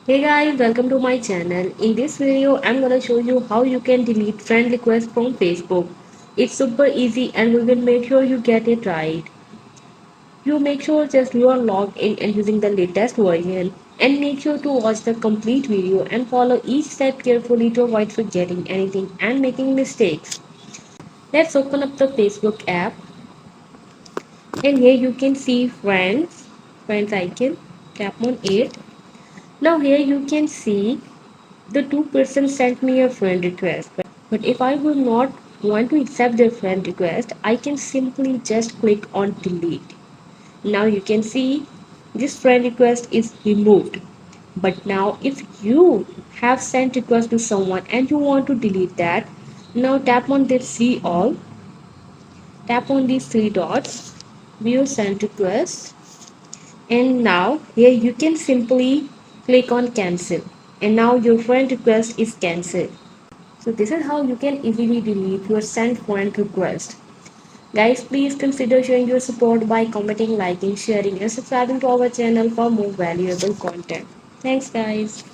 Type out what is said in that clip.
Hey guys, welcome to my channel. In this video, I'm gonna show you how you can delete friend requests from Facebook. It's super easy and we will make sure you get it right. You make sure just you are logged in and using the latest version and make sure to watch the complete video and follow each step carefully to avoid forgetting anything and making mistakes. Let's open up the Facebook app and here you can see friends icon. Tap on it. Now here you can see the two-person sent me a friend request. But if I would not want to accept their friend request, I can simply just click on delete. Now you can see this friend request is removed. But now if you have sent request to someone and you want to delete that, now tap on this see all, tap on these three dots, view sent request, and now here you can simply click on cancel. And now your friend request is cancelled. So this is how you can easily delete your sent friend request. Guys, please consider showing your support by commenting, liking, sharing and subscribing to our channel for more valuable content. Thanks guys.